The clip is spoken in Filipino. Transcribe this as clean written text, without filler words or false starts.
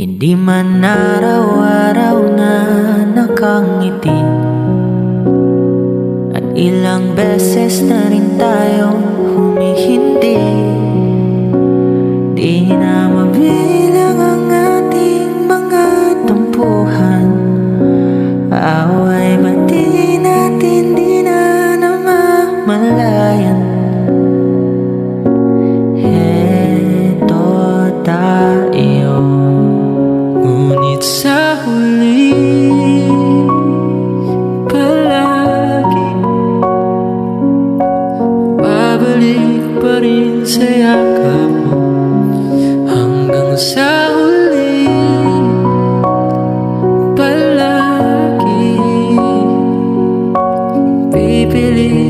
Hindi man araw-araw na nakangiti, at ilang beses na rin tayong humihindi. Di na mabilang ang ating mga tampuhan. Away ba't di natin di na namamalayan? Heto tayo, ngunit sa huli palagi babalik pa rin sa yakap mo. Hanggang sa huli palagi pipili